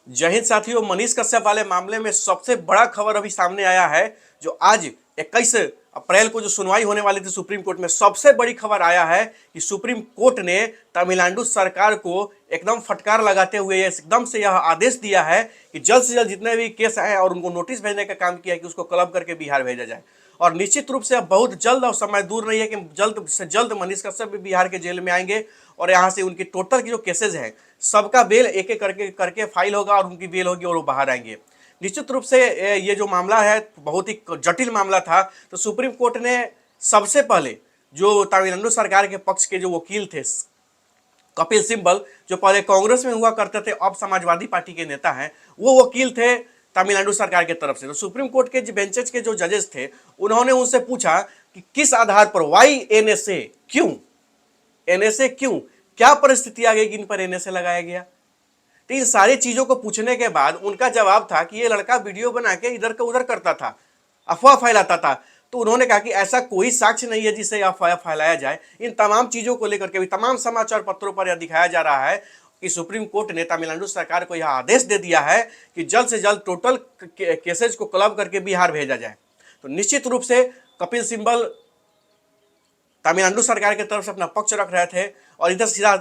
जय हिंद साथियों। मनीष कश्यप वाले मामले में सबसे बड़ा खबर अभी सामने आया है। जो आज 21 अप्रैल को जो सुनवाई होने वाली थी सुप्रीम कोर्ट में, सबसे बड़ी खबर आया है कि सुप्रीम कोर्ट ने तमिलनाडु सरकार को एकदम फटकार लगाते हुए एकदम से यह आदेश दिया है कि जल्द से जल्द जितने भी केस आए और उनको नोटिस भेजने का काम किया है कि उसको क्लब करके बिहार भेजा जाए। और निश्चित रूप से अब बहुत जल्द और समय दूर नहीं है कि जल्द से जल्द मनीष कश्यप भी बिहार के जेल में आएंगे और यहाँ से उनकी टोटल की जो केसेज हैं सबका बेल एक एक करके करके फाइल होगा और उनकी बेल होगी और वो बाहर आएंगे। निश्चित रूप से ये जो मामला है बहुत ही जटिल मामला था। तो सुप्रीम कोर्ट ने सबसे पहले जो तमिलनाडु सरकार के पक्ष के जो वकील थे कपिल सिब्बल, जो पहले कांग्रेस में हुआ करते थे, अब समाजवादी पार्टी के नेता हैं, वो वकील थे तमिलनाडु सरकार की तरफ से। तो सुप्रीम कोर्ट के बेंचेस के जो जजेस थे उन्होंने उनसे पूछा कि किस आधार पर, वाई एनएसए, क्यों एनएसए, क्यों, क्या परिस्थिति आ गई कि इन पर एनएसए लगाया गया। तो इन सारी चीजों को पूछने के बाद उनका जवाब था कि ये लड़का वीडियो बना के इधर का उधर करता था, अफवाह फैलाता था। तो उन्होंने कहा कि ऐसा कोई साक्ष्य नहीं है जिससे अफवाह फैलाया जाए। इन तमाम चीजों को लेकर के भी तमाम समाचार पत्रों पर यह दिखाया जा रहा है कि सुप्रीम कोर्ट ने तमिलनाडु सरकार को यह आदेश दे दिया है कि जल्द से जल्द टोटल केसेज को क्लब करके बिहार भेजा जाए। तो निश्चित रूप से कपिल सिब्बल तमिलनाडु सरकार की तरफ से अपना पक्ष रख रहे थे और इधर सीधा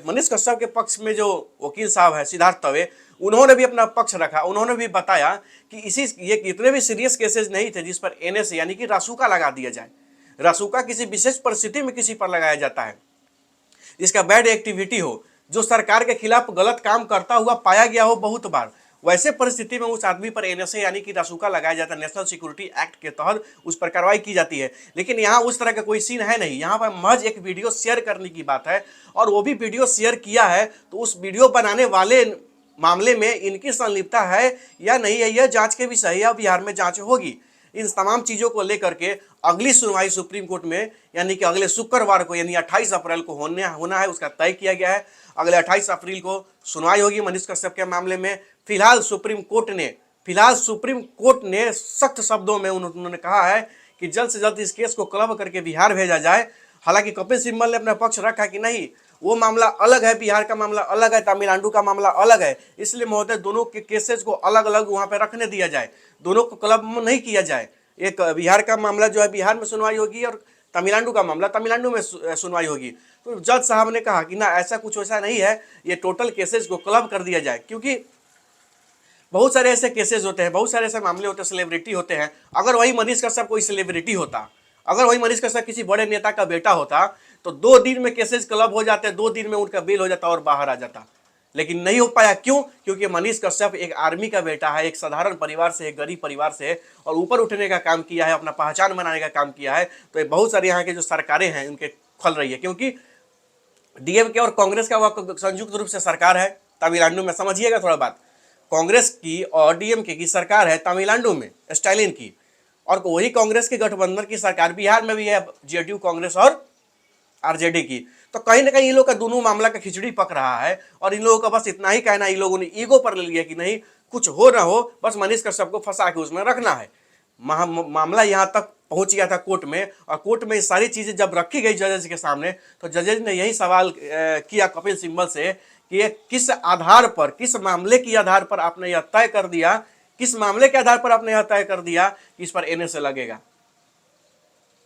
मनीष कश्यप के पक्ष में जो वकील साहब है सिद्धार्थ तवे, उन्होंने भी अपना पक्ष रखा। उन्होंने भी बताया कि ये इतने भी सीरियस केसेस नहीं थे जिस पर एनएसए यानी कि रासुका लगा दिया जाए। रासुका किसी विशेष परिस्थिति में किसी पर लगाया जाता है जिसका बैड एक्टिविटी हो, जो सरकार के खिलाफ गलत काम करता हुआ पाया गया हो बहुत बार, वैसे परिस्थिति में उस आदमी पर एनएसए यानी कि रासुका लगाया जाता है। नेशनल सिक्योरिटी एक्ट के तहत उस पर कार्रवाई की जाती है। लेकिन यहाँ उस तरह का कोई सीन है नहीं। यहाँ पर महज एक वीडियो शेयर करने की बात है और वो भी वीडियो शेयर किया है तो उस वीडियो बनाने वाले मामले में इनकी संलिप्तता है या नहीं है, यह जांच के विषय है या बिहार में जांच होगी। इन तमाम चीजों को लेकर के अगली सुनवाई सुप्रीम कोर्ट में यानी कि अगले शुक्रवार को यानी 28 अप्रैल को होना है, उसका तय किया गया है। अगले 28 अप्रैल को सुनवाई होगी मनीष कश्यप के मामले में। फिलहाल सुप्रीम कोर्ट ने सख्त शब्दों में उन्होंने कहा है कि जल्द से जल्द इस केस को क्लब करके बिहार भेजा जाए। हालांकि कपिल सिब्बल ने अपना पक्ष रखा कि नहीं, वो मामला अलग है, बिहार का मामला अलग है, तमिलनाडु का मामला अलग है, इसलिए महोदय दोनों के केसेस को अलग अलग वहां पे रखने दिया जाए, दोनों को क्लब में नहीं किया जाए। एक बिहार का मामला जो है बिहार में सुनवाई होगी और तमिलनाडु का मामला तमिलनाडु में सुनवाई होगी। तो जज साहब ने कहा कि ना, ऐसा कुछ वैसा नहीं है, ये टोटल केसेस को क्लब कर दिया जाए। क्योंकि बहुत सारे ऐसे केसेस होते हैं, बहुत सारे ऐसे मामले होते हैं, सेलिब्रिटी होते हैं। अगर वही मनीष कश्यप कोई सेलिब्रिटी होता, अगर वही मनीष कश्यप किसी बड़े नेता का बेटा होता तो 2 दिन में केसेस क्लब हो जाते, 2 दिन में उनका बेल हो जाता और बाहर आ जाता। लेकिन नहीं हो पाया। क्यों? क्योंकि मनीष कश्यप एक आर्मी का बेटा है, एक साधारण परिवार से, एक गरीब परिवार से, और ऊपर उठने का काम किया है, अपना पहचान बनाने का काम किया है। तो बहुत सारी यहाँ के जो सरकारें हैं उनके खल रही है, क्योंकि डीएमके और कांग्रेस का वह संयुक्त रूप से सरकार है तमिलनाडु में। समझिएगा थोड़ा बात, कांग्रेस की और डीएमके की सरकार है तमिलनाडु में, स्टालिन की, और वही कांग्रेस के गठबंधन की सरकार बिहार में भी है, जेडीयू कांग्रेस और आरजेडी की। तो कहीं ना कहीं इन लोगों का दोनों मामला का खिचड़ी पक रहा है और इन लोगों का बस इतना ही कहना, इन लोगों ने ईगो पर ले लिया कि नहीं, कुछ हो ना हो, बस मनीष कश्यप को फंसा के उसमें रखना है। मामला यहाँ तक पहुंच गया था कोर्ट में, और कोर्ट में ये सारी चीजें जब रखी गई जजेस के सामने, तो जजेस ने यही सवाल किया कपिल सिब्बल से कि ये किस आधार पर, किस मामले के आधार पर आपने यह तय कर दिया, किस मामले के आधार पर आपने यह तय कर दिया कि इस पर एनएसए लगेगा।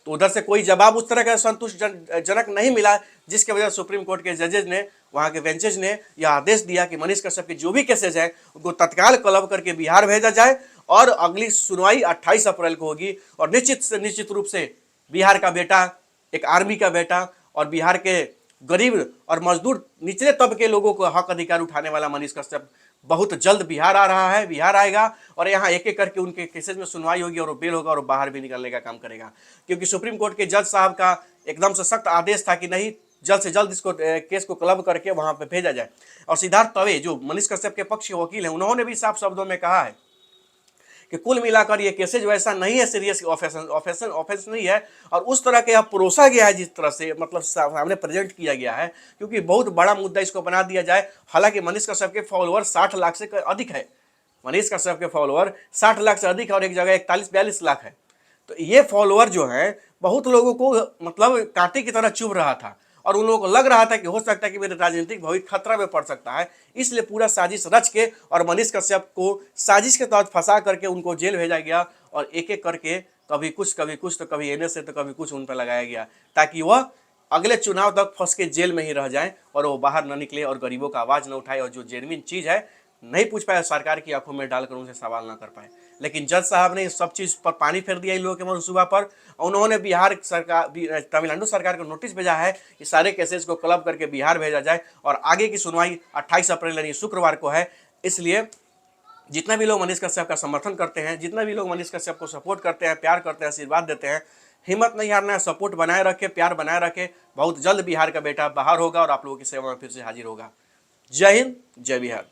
तो उधर से कोई जवाब उस तरह का संतुष्टिजनक नहीं मिला, जिसके वजह से सुप्रीम कोर्ट के जजेज ने, वहां के बेंचेज ने यह आदेश दिया कि मनीष कश्यप के जो भी केसेज हैं उनको तत्काल क्लब करके बिहार भेजा जाए और अगली सुनवाई 28 अप्रैल को होगी। और निश्चित रूप से बिहार का बेटा, एक आर्मी का बेटा और बिहार के गरीब और मजदूर निचले तबके लोगों को हक अधिकार उठाने वाला मनीष कश्यप बहुत जल्द बिहार आ रहा है, बिहार आएगा और यहाँ एक एक करके उनके केसेस में सुनवाई होगी और वो बेल होगा और बाहर भी निकलने का काम करेगा। क्योंकि सुप्रीम कोर्ट के जज साहब का एकदम से सख्त आदेश था कि नहीं, जल्द से जल्द इसको केस को क्लब करके वहां पे भेजा जाए। और सिद्धार्थ तवे जो मनीष कश्यप के पक्ष के वकील हैं, उन्होंने भी साफ शब्दों में कहा है कि कुल मिलाकर ये केसेज वैसा नहीं है, सीरियस ऑफेंस नहीं है, और उस तरह के अब परोसा गया है जिस तरह से, मतलब सामने प्रेजेंट किया गया है, क्योंकि बहुत बड़ा मुद्दा इसको बना दिया जाए। हालांकि मनीष कश्यप के फॉलोअर 60 लाख से अधिक है, मनीष कश्यप के फॉलोअर 60 लाख से अधिक है और एक जगह 41-42 लाख है। तो ये फॉलोअर जो है बहुत लोगों को मतलब कांटे की तरह चुभ रहा था और उन लोगों को लग रहा था कि हो सकता है कि मेरे राजनीतिक भविष्य खतरा में पड़ सकता है, इसलिए पूरा साजिश रच के और मनीष कश्यप को साजिश के तहत फंसा करके उनको जेल भेजा गया और एक एक करके कभी कुछ तो कभी एनएसए तो कभी कुछ उन पर लगाया गया, ताकि वह अगले चुनाव तक फंस के जेल में ही रह जाएं और वो बाहर न निकले और गरीबों का आवाज़ न उठाए और जो जेन्युइन चीज़ है नहीं पूछ पाए, सरकार की आंखों में डालकर उनसे सवाल ना कर पाए। लेकिन जज साहब ने इस सब चीज़ पर पानी फेर दिया इन लोगों के मंसूबा पर। उन्होंने बिहार सरकार तमिलनाडु सरकार को नोटिस भेजा है कि सारे केसेस को क्लब करके बिहार भेजा जाए और आगे की सुनवाई 28 अप्रैल यानी शुक्रवार को है। इसलिए जितना भी लोग मनीष कश्यप का समर्थन करते हैं, जितना भी लोग मनीष कश्यप को सपोर्ट करते हैं, प्यार करते हैं, आशीर्वाद देते हैं, हिम्मत नहीं हारना है, सपोर्ट बनाए रखे, प्यार बनाए रखे। बहुत जल्द बिहार का बेटा बाहर होगा और आप लोगों की सेवा में फिर से हाजिर होगा। जय हिंद, जय बिहार।